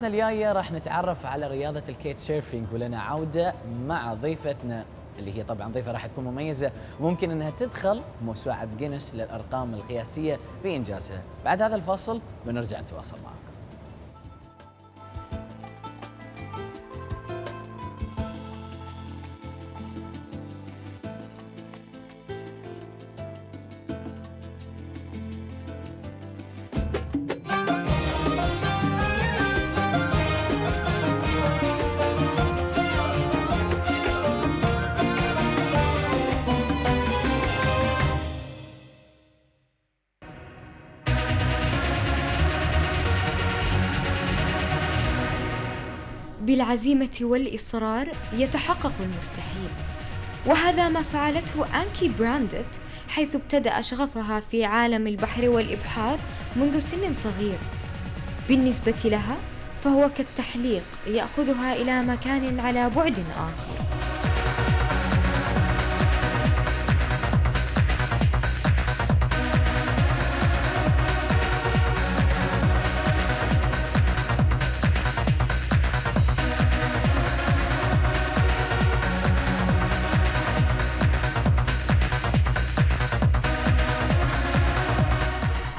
الجاية راح نتعرف على رياضة الكيت سيرفينج، ولنا عودة مع ضيفتنا اللي هي طبعا ضيفة راح تكون مميزة وممكن انها تدخل موسوعة جينيس للأرقام القياسية في إنجازها. بعد هذا الفاصل بنرجع نتواصل معكم. بالعزيمة والإصرار يتحقق المستحيل، وهذا ما فعلته أنكي براندت، حيث ابتدأ شغفها في عالم البحر والإبحار منذ سن صغير. بالنسبة لها فهو كالتحليق يأخذها إلى مكان على بعد آخر.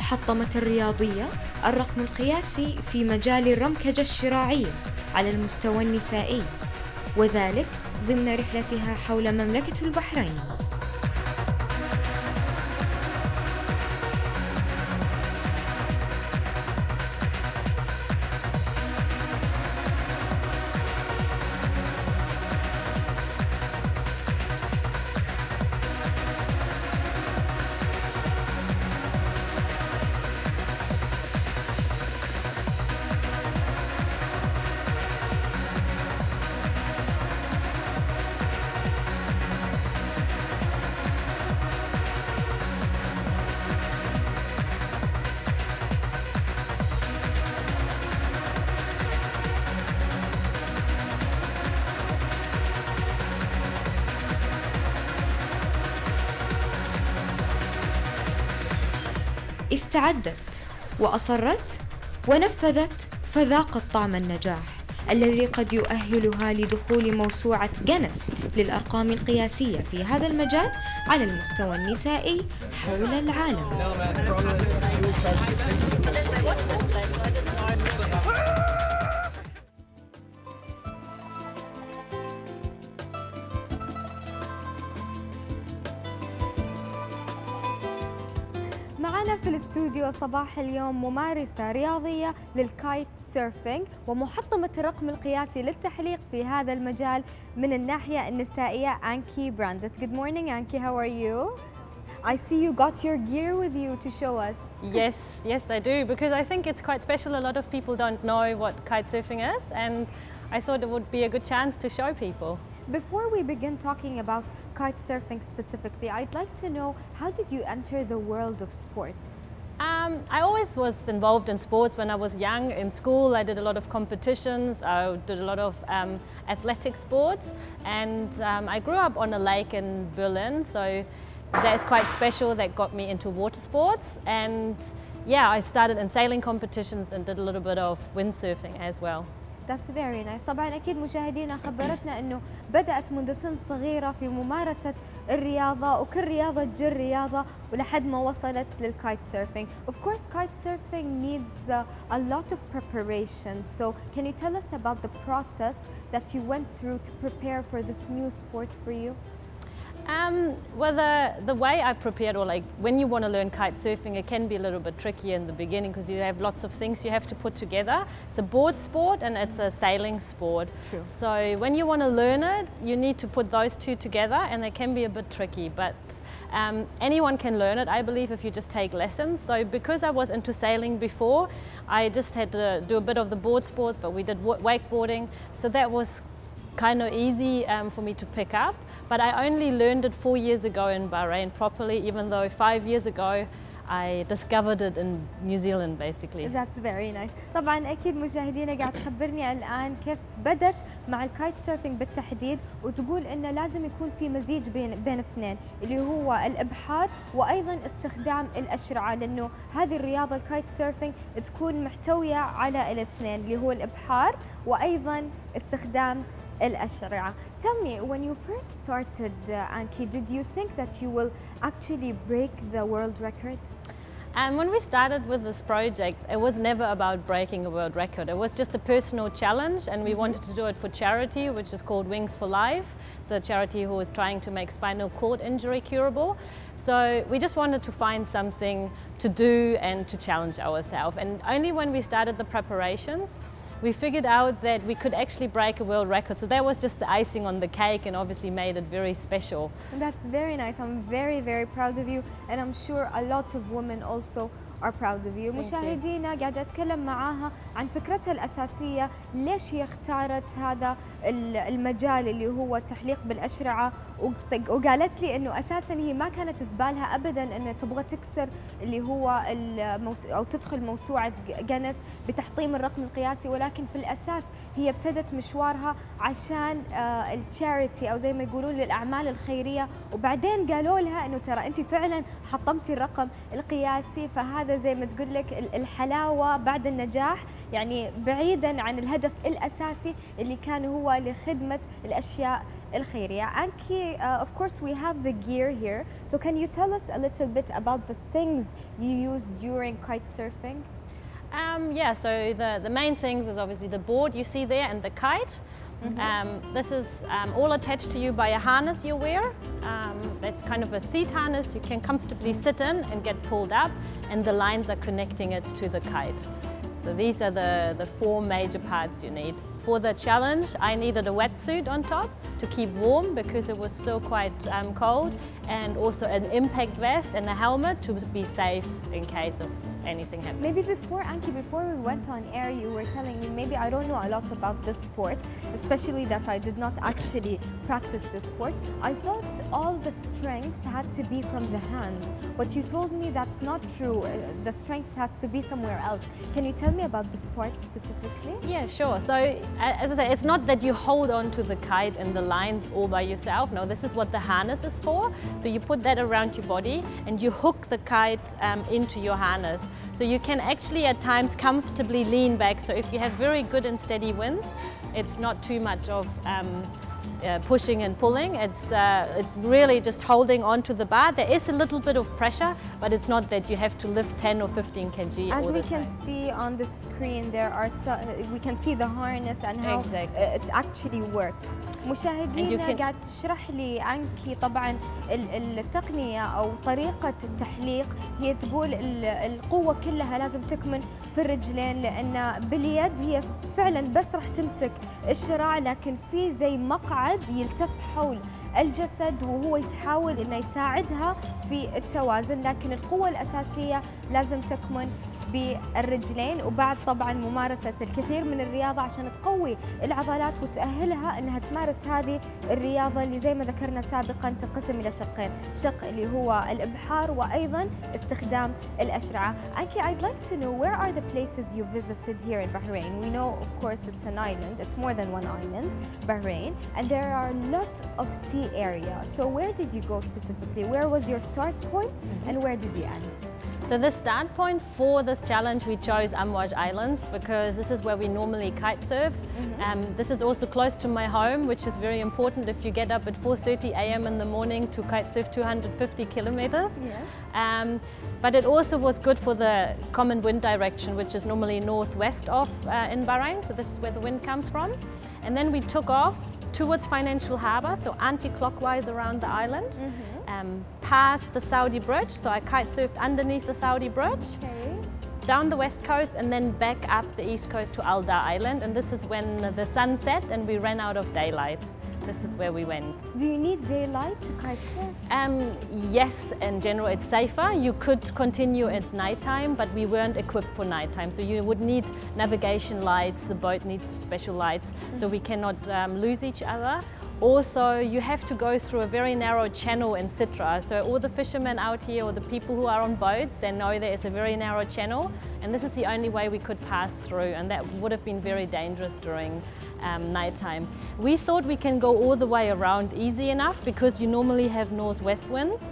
حطمت الرياضية الرقم القياسي في مجال الرمكجة الشراعية على المستوى النسائي، وذلك ضمن رحلتها حول مملكة البحرين. استعدت وأصرت ونفذت، فذاقت طعم النجاح الذي قد يؤهلها لدخول موسوعة جينيس للأرقام القياسية في هذا المجال على المستوى النسائي حول العالم. معنا في الاستوديو صباح اليوم ممارسة رياضية للكايت سيرفينج ومحطمة الرقم القياسي للتحليق في هذا المجال من الناحية النسائية أنكي براندت. Good morning, Anke. How are you? I see you got your gear with you to show us. Yes, I do, because I think it's quite special. A lot of people don't know what kite surfing is, and I thought it would be a good chance to show people. Before we begin talking about kite surfing specifically, I'd like to know, how did you enter the world of sports? I always was involved in sports when I was young. In school, I did a lot of competitions. I did a lot of athletic sports, and I grew up on a lake in Berlin, so that's quite special. That got me into water sports, and yeah, I started in sailing competitions and did a little bit of windsurfing as well. That's very nice. طبعا أكيد مشاهدينا خبرتنا أنه بدأت منذ سن صغيرة في ممارسة الرياضة، وكل رياضة تجر رياضة ولحد ما وصلت للكايت سيرفينج. Of course, kite surfing needs a lot of preparation. So can you tell us about the process that you went through to prepare for this new sport for you? Well, the way I prepared, or like when you want to learn kite surfing, it can be a little bit tricky in the beginning because you have lots of things you have to put together. It's a board sport and it's a sailing sport. True. So when you want to learn it, you need to put those two together, and they can be a bit tricky, but anyone can learn it, I believe, if you just take lessons. So because I was into sailing before, I just had to do a bit of the board sports, but we did wakeboarding, so that was kind of easy for me to pick up. But I only learned it 4 years ago in Bahrain properly, even though 5 years ago I discovered it in New Zealand basically. That's very nice. طبعا أكيد مشاهدينا قاعد تخبرني الآن كيف بدت مع الكايت سيرفينج بالتحديد، وتقول إنه لازم يكون في مزيج بين اثنين اللي هو الإبحار وأيضا استخدام الأشرعة، لأنه هذه الرياضة الكايت سيرفينج تكون محتوية على الاثنين اللي هو الإبحار وأيضا استخدام الأشرعة. Tell me, when you first started, Anke, did you think that you will actually break the world record? And when we started with this project, it was never about breaking a world record. It was just a personal challenge, and we wanted to do it for charity, which is called Wings for Life. It's a charity who is trying to make spinal cord injury curable. So we just wanted to find something to do and to challenge ourselves. And only when we started the preparations, we figured out that we could actually break a world record. So that was just the icing on the cake and obviously made it very special. That's very nice. I'm very, very proud of you, and I'm sure a lot of women also are proud of you. مشاهدينا قاعدة أتكلم معاها عن فكرتها الأساسية، ليش هي اختارت هذا المجال اللي هو التحليق بالأشرعة، وقالت لي إنه أساساً هي ما كانت في بالها أبداً إنه تبغى تكسر اللي هو أو تدخل موسوعة جينيس بتحطيم الرقم القياسي، ولكن في الأساس هي ابتدت مشوارها عشان التشاريتي أو زي ما يقولون للأعمال الخيرية، وبعدين قالوا لها إنه ترى أنت فعلاً حطمتي الرقم القياسي. فهذا زي ما تقول لك الحلاوة بعد النجاح، يعني بعيداً عن الهدف الأساسي اللي كان هو لخدمة الأشياء الخيرية. Anke, of course we have the gear here, so can you tell us a little bit about the things you used during kite surfing? Yeah, so the main things is obviously the board you see there and the kite. This is all attached to you by a harness you wear. That's kind of a seat harness you can comfortably sit in and get pulled up, and the lines are connecting it to the kite. So these are the four major parts you need. For the challenge, I needed a wetsuit on top to keep warm because it was still quite cold, and also an impact vest and a helmet to be safe in case of anything happens. Maybe before, Anke, before we went on air, you were telling me maybe I don't know a lot about this sport, especially that I did not actually practice this sport. I thought all the strength had to be from the hands, but you told me that's not true. The strength has to be somewhere else. Can you tell me about the sport specifically? Yeah, sure. So as I say, it's not that you hold on to the kite and the lines all by yourself. No, this is what the harness is for. So you put that around your body and you hook the kite into your harness. So you can actually at times comfortably lean back. So if you have very good and steady winds, it's not too much of pushing and pulling. It's really just holding onto the bar. There is a little bit of pressure, but it's not that you have to lift 10 or 15 kg. As we can see on the screen, we can see the harness and how it actually works. مشاهدينا قاعد تشرح لي أنكي طبعا التقنية أو طريقة التحليق، هي تقول القوة كلها لازم تكمن في الرجلين، لأن باليد هي فعلا بس راح تمسك الشراع، لكن في زي مقعد يلتف حول الجسد وهو يحاول انه يساعدها في التوازن، لكن القوة الأساسية لازم تكمن بالرجلين، وبعد طبعا ممارسة الكثير من الرياضة عشان تقوي العضلات وتأهلها انها تمارس هذه الرياضة اللي زي ما ذكرنا سابقا تنقسم الى شقين، شق اللي هو الإبحار وايضا استخدام الأشرعة. Anke, I'd like to know, where are the places you visited here in Bahrain? We know of course it's an island, it's more than one island, Bahrain, and there are a lot of sea area. So where did you go specifically? Where was your start point and where did you end? So the start point for this challenge, we chose Amwaj Islands because this is where we normally kite surf. This is also close to my home, which is very important if you get up at 4:30 a.m. in the morning to kite surf 250 kilometers. Yes. But it also was good for the common wind direction, which is normally northwest of in Bahrain. So this is where the wind comes from. And then we took off towards Financial Harbour, so anti-clockwise around the island, past the Saudi bridge. So I kite surfed underneath the Saudi bridge, down the west coast, and then back up the east coast to Al Da Island. And this is when the sun set and we ran out of daylight. This is where we went. Do you need daylight to kite surf? Yes, in general it's safer. You could continue at nighttime, but we weren't equipped for nighttime. So you would need navigation lights, the boat needs special lights, so we cannot lose each other. Also, you have to go through a very narrow channel in Sitra. So all the fishermen out here, or the people who are on boats, they know there is a very narrow channel, and this is the only way we could pass through, and that would have been very dangerous during nighttime. We thought we can go all the way around easy enough because you normally have northwest winds.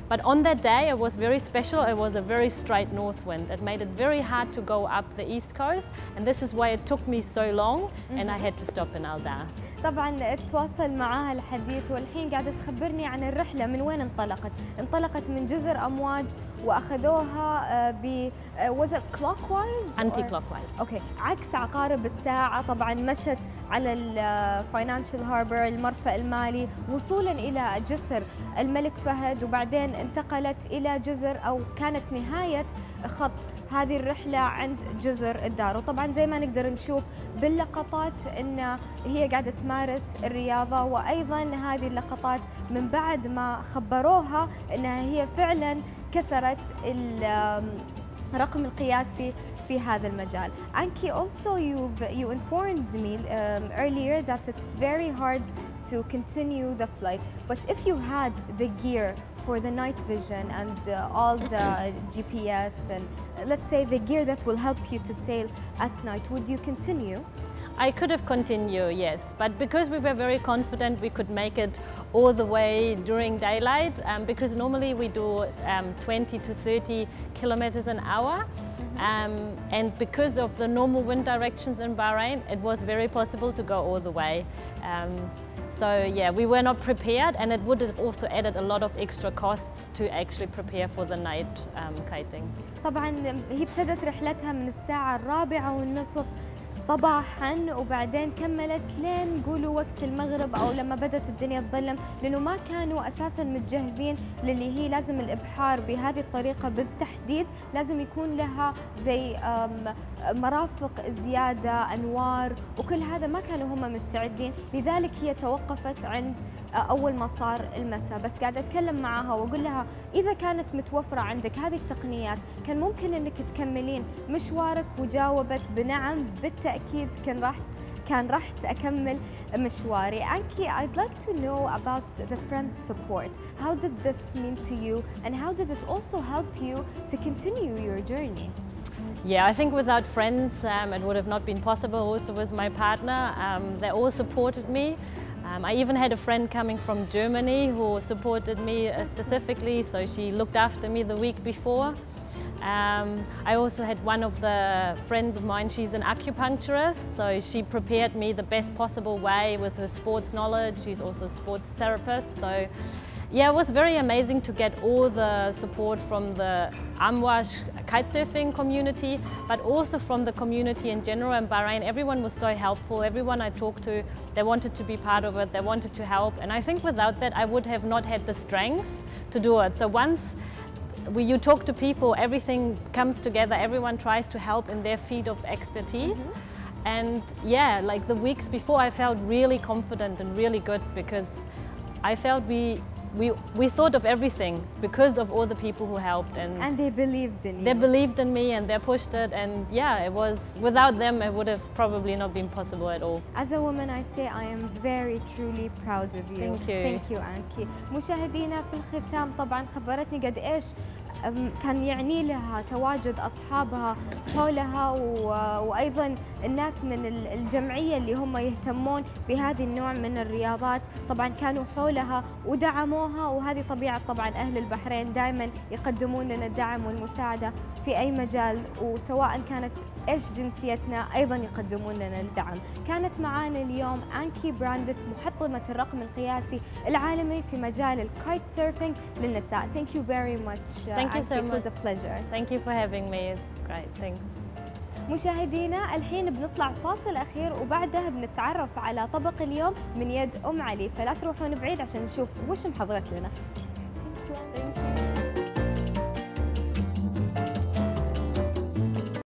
But on that day, it was very special. It was a very straight north wind. It made it very hard to go up the east coast, and this is why it took me so long, and I had to stop in Hala. طبعا تواصل معاها الحديث، والحين قاعدة تخبرني عن الرحلة من وين انطلقت. انطلقت من جزر أمواج واخذوها ب was it clockwise؟ anti clockwise. اوكي، عكس عقارب الساعة. طبعا مشت على الفاينانشال هاربر، المرفأ المالي، وصولا إلى جسر الملك فهد، وبعدين انتقلت إلى جزر، أو كانت نهاية خط هذه الرحلة عند جزر الدار. وطبعا زي ما نقدر نشوف باللقطات ان هي قاعدة تمارس الرياضة، وايضا هذه اللقطات من بعد ما خبروها انها هي فعلا كسرت الرقم القياسي في هذا المجال. Anke, also you informed me earlier that it's very hard to continue the flight, but if you had the gear for the night vision and all the GPS and let's say the gear that will help you to sail at night, would you continue? I could have continued, yes, but because we were very confident we could make it all the way during daylight, because normally we do 20 to 30 kilometers an hour, and because of the normal wind directions in Bahrain, it was very possible to go all the way. So yeah, we were not prepared, and it would have also added a lot of extra costs to actually prepare for the night kiting. طبعا هي ابتدت رحلتها من الساعة 4:30 صباحا، وبعدين كملت لين قولوا وقت المغرب او لما بدت الدنيا تظلم، لانه ما كانوا اساسا متجهزين للي هي لازم الابحار بهذه الطريقه بالتحديد لازم يكون لها زي مرافق زياده، انوار، وكل هذا ما كانوا هم مستعدين، لذلك هي توقفت عند اول ما صار المساء. بس قاعده اتكلم معاها واقول لها اذا كانت متوفره عندك هذه التقنيات كان ممكن انك تكملين مشوارك، وجاوبت بنعم بالتاكيد كان راح أكمل مشواري. Anke, I'd like to know about the friends support. How did this mean to you, and how did it also help you to continue your journey? Yeah, I think without friends it would have not been possible. Also with my partner, they all supported me. I even had a friend coming from Germany who supported me specifically, so she looked after me the week before. I also had one of the friends of mine, she's an acupuncturist, so she prepared me the best possible way with her sports knowledge. She's also a sports therapist. So yeah, it was very amazing to get all the support from the Amwash kitesurfing community, but also from the community in general in Bahrain. Everyone was so helpful. Everyone I talked to, they wanted to be part of it, they wanted to help. And I think without that, I would have not had the strength to do it. So once you talk to people, everything comes together, everyone tries to help in their field of expertise. And yeah, like the weeks before, I felt really confident and really good because I felt we thought of everything because of all the people who helped, and they believed in you. They believed in me and they pushed it, and yeah, it was, without them it would have probably not been possible at all. As a woman, I say I am very truly proud of you. Thank you. Thank you, Anke. مشاهدينا في الختام طبعا خبرتني قد ايش كان يعني لها تواجد أصحابها حولها، وأيضا الناس من الجمعية اللي هم يهتمون بهذه النوع من الرياضات طبعا كانوا حولها ودعموها. وهذه طبيعة طبعا أهل البحرين، دائما يقدمون لنا الدعم والمساعدة في أي مجال، وسواء كانت إيش جنسيتنا أيضا يقدمون لنا الدعم. كانت معانا اليوم أنكي براندت، محطمة الرقم القياسي العالمي في مجال الكايت سيرفينج للنساء. Thank you very much. Thank you so much. It was a pleasure. Thank you for having me. It's great. Thanks. مشاهدينا الحين بنطلع فاصل أخير، وبعدها بنتعرف على طبق اليوم من يد علي، فلا تروحون بعيد عشان نشوف وش محضرت لنا. Thank you.